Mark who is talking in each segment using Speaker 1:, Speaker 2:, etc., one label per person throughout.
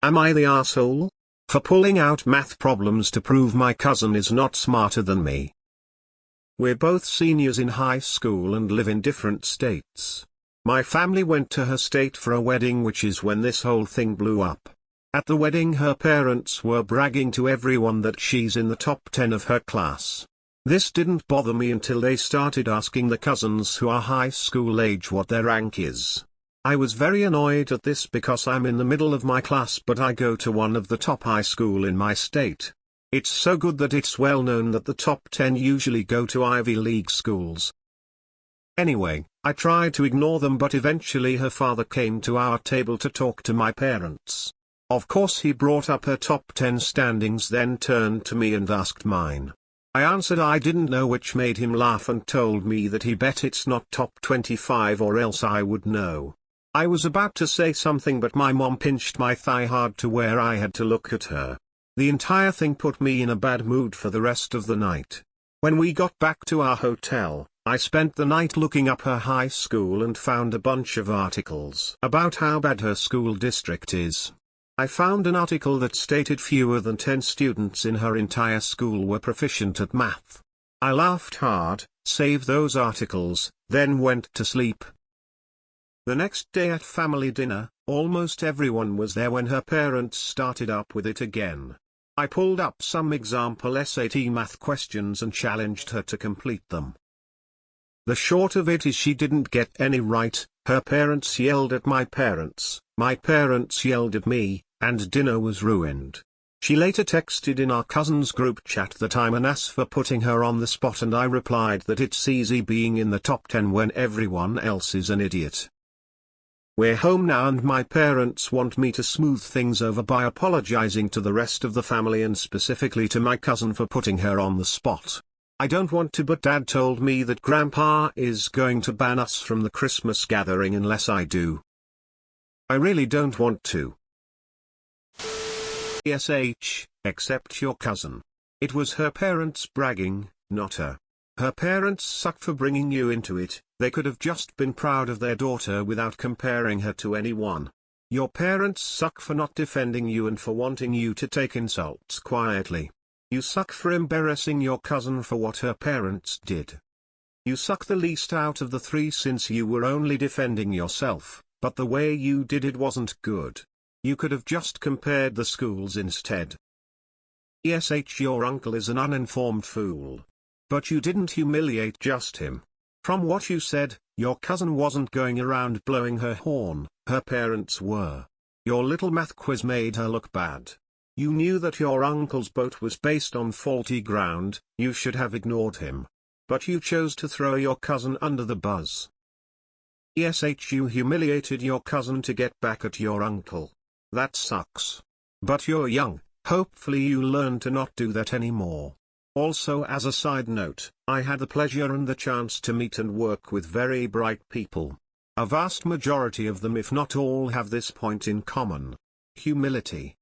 Speaker 1: Am I the asshole? For pulling out math problems to prove my cousin is not smarter than me. We're both seniors in high school and live in different states. My family went to her state for a wedding, which is when this whole thing blew up. At the wedding her parents were bragging to everyone that she's in the top 10 of her class. This didn't bother me until they started asking the cousins who are high school age what their rank is. I was very annoyed at this because I'm in the middle of my class, but I go to one of the top high school in my state. It's so good that it's well known that the top 10 usually go to Ivy League schools. Anyway, I tried to ignore them, but eventually her father came to our table to talk to my parents. Of course he brought up her top 10 standings, then turned to me and asked mine. I answered I didn't know, which made him laugh and told me that he bet it's not top 25 or else I would know. I was about to say something, but my mom pinched my thigh hard to where I had to look at her. The entire thing put me in a bad mood for the rest of the night. When we got back to our hotel, I spent the night looking up her high school and found a bunch of articles about how bad her school district is. I found an article that stated fewer than 10 students in her entire school were proficient at math. I laughed hard, saved those articles, then went to sleep. The next day at family dinner, almost everyone was there when her parents started up with it again. I pulled up some example SAT math questions and challenged her to complete them. The short of it is she didn't get any right. Her parents yelled at my parents yelled at me, and dinner was ruined. She later texted in our cousins group chat that I'm an ass for putting her on the spot, and I replied that it's easy being in the top 10 when everyone else is an idiot. We're home now and my parents want me to smooth things over by apologizing to the rest of the family and specifically to my cousin for putting her on the spot. I don't want to, but Dad told me that Grandpa is going to ban us from the Christmas gathering unless I do. I really don't want to. Except your cousin. It was her parents bragging, not her. Her parents suck for bringing you into it. They could have just been proud of their daughter without comparing her to anyone. Your parents suck for not defending you and for wanting you to take insults quietly. You suck for embarrassing your cousin for what her parents did. You suck the least out of the three since you were only defending yourself, but the way you did it wasn't good. You could have just compared the schools instead. Your uncle is an uninformed fool. But you didn't humiliate just him. From what you said, your cousin wasn't going around blowing her horn, her parents were. Your little math quiz made her look bad. You knew that your uncle's boat was based on faulty ground, you should have ignored him. But you chose to throw your cousin under the bus. You humiliated your cousin to get back at your uncle. That sucks. But you're young, hopefully you learn to not do that anymore. Also, as a side note, I had the pleasure and the chance to meet and work with very bright people. A vast majority of them, if not all, have this point in common: humility.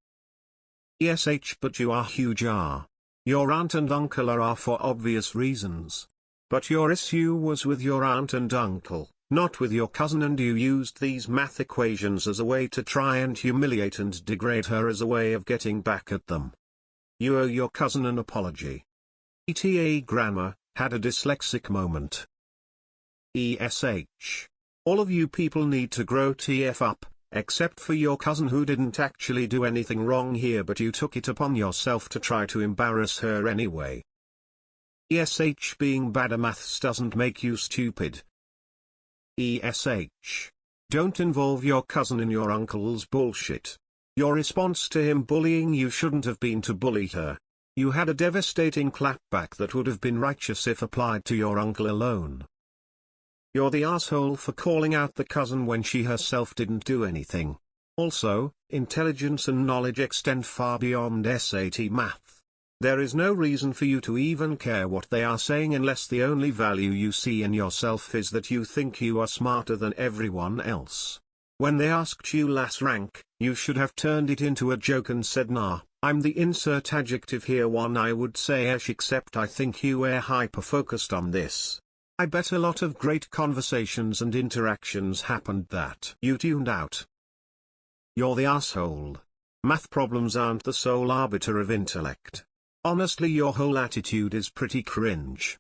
Speaker 1: But you are huge. Your aunt and uncle are for obvious reasons. But your issue was with your aunt and uncle, not with your cousin, and you used these math equations as a way to try and humiliate and degrade her as a way of getting back at them. You owe your cousin an apology. ETA grammar, had a dyslexic moment. All of you people need to grow TF up, except for your cousin who didn't actually do anything wrong here, but you took it upon yourself to try to embarrass her anyway. Being bad at maths doesn't make you stupid. Don't involve your cousin in your uncle's bullshit. Your response to him bullying you shouldn't have been to bully her. You had a devastating clapback that would have been righteous if applied to your uncle alone. You're the asshole for calling out the cousin when she herself didn't do anything. Also, intelligence and knowledge extend far beyond SAT math. There is no reason for you to even care what they are saying unless the only value you see in yourself is that you think you are smarter than everyone else. When they asked you last rank, you should have turned it into a joke and said, nah, I'm the insert adjective here. One I would say except I think you were hyper-focused on this. I bet a lot of great conversations and interactions happened that you tuned out. You're the asshole. Math problems aren't the sole arbiter of intellect. Honestly, your whole attitude is pretty cringe.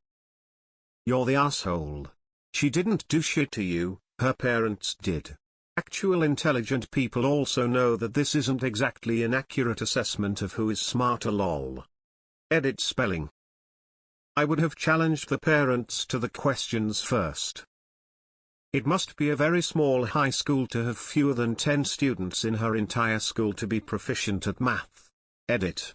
Speaker 1: You're the asshole. She didn't do shit to you, her parents did. Actual intelligent people also know that this isn't exactly an accurate assessment of who is smarter lol. Edit spelling. I would have challenged the parents to the questions first. It must be a very small high school to have fewer than 10 students in her entire school to be proficient at math. Edit.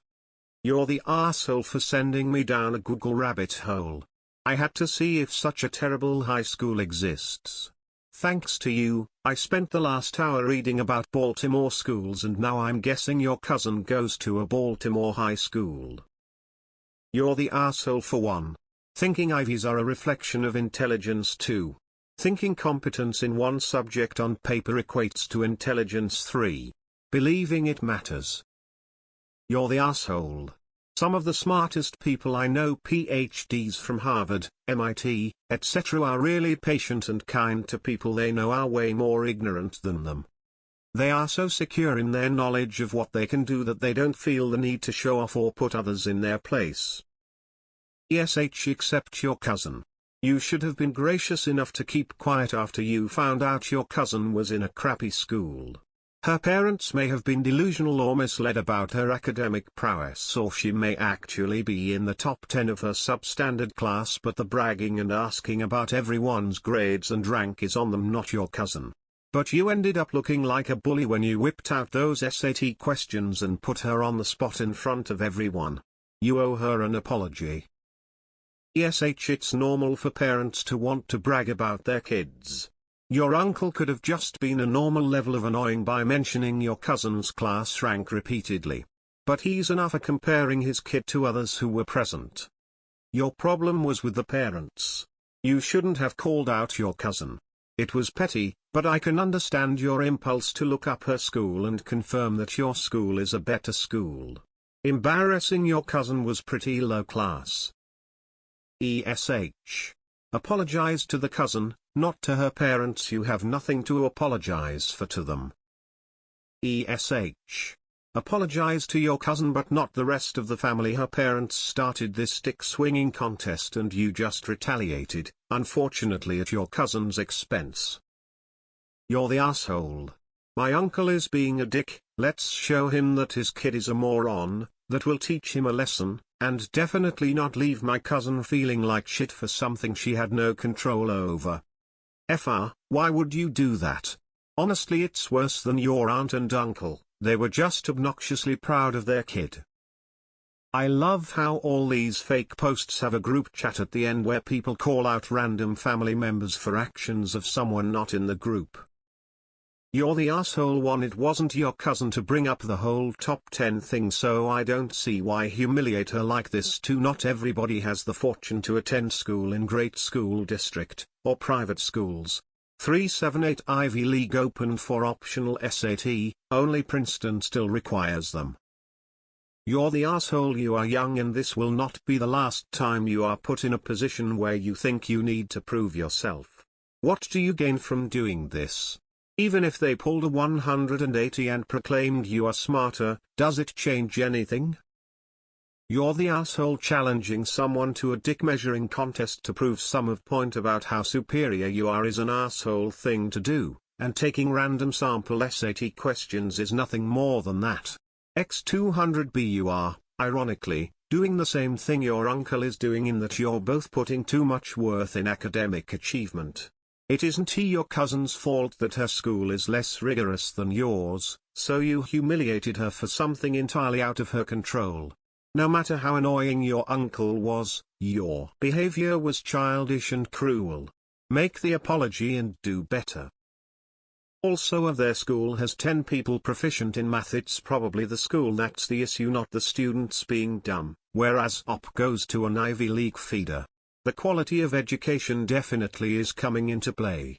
Speaker 1: You're the arsehole for sending me down a Google rabbit hole. I had to see if such a terrible high school exists. Thanks to you, I spent the last hour reading about Baltimore schools, and now I'm guessing your cousin goes to a Baltimore high school. You're the arsehole for 1. Thinking IVs are a reflection of intelligence 2. Thinking competence in one subject on paper equates to intelligence 3. Believing it matters. You're the asshole. Some of the smartest people I know, PhDs from Harvard, MIT, etc., are really patient and kind to people they know are way more ignorant than them. They are so secure in their knowledge of what they can do that they don't feel the need to show off or put others in their place. Except your cousin. You should have been gracious enough to keep quiet after you found out your cousin was in a crappy school. Her parents may have been delusional or misled about her academic prowess, or she may actually be in the top 10 of her substandard class, but the bragging and asking about everyone's grades and rank is on them, not your cousin. But you ended up looking like a bully when you whipped out those SAT questions and put her on the spot in front of everyone. You owe her an apology. It's normal for parents to want to brag about their kids. Your uncle could have just been a normal level of annoying by mentioning your cousin's class rank repeatedly. But he's enough for comparing his kid to others who were present. Your problem was with the parents. You shouldn't have called out your cousin. It was petty, but I can understand your impulse to look up her school and confirm that your school is a better school. Embarrassing your cousin was pretty low class. Apologize to the cousin, not to her parents. You have nothing to apologize for to them. Apologize to your cousin but not the rest of the family. Her parents started this stick swinging contest and you just retaliated, unfortunately at your cousin's expense. You're the asshole. My uncle is being a dick. Let's show him that his kid is a moron. That will teach him a lesson, and definitely not leave my cousin feeling like shit for something she had no control over. Why would you do that? Honestly, it's worse than your aunt and uncle. They were just obnoxiously proud of their kid. I love how all these fake posts have a group chat at the end where people call out random family members for actions of someone not in the group. You're the asshole 1. It wasn't your cousin to bring up the whole top 10 thing, so I don't see why humiliate her like this. 2. Not everybody has the fortune to attend school in great school district, or private schools. 378 Ivy League open for optional SAT, only Princeton still requires them. You're the asshole. You are young and this will not be the last time you are put in a position where you think you need to prove yourself. What do you gain from doing this? Even if they pulled a 180 and proclaimed you are smarter, does it change anything? You're the asshole challenging someone to a dick measuring contest to prove some point about how superior you are is an asshole thing to do, and taking random sample SAT questions is nothing more than that. X200B you are, ironically, doing the same thing your uncle is doing in that you're both putting too much worth in academic achievement. It isn't your cousin's fault that her school is less rigorous than yours, so you humiliated her for something entirely out of her control. No matter how annoying your uncle was, your behavior was childish and cruel. Make the apology and do better. Also, if their school has 10 people proficient in math, it's probably the school that's the issue, not the students being dumb, whereas OP goes to an Ivy League feeder. The quality of education definitely is coming into play.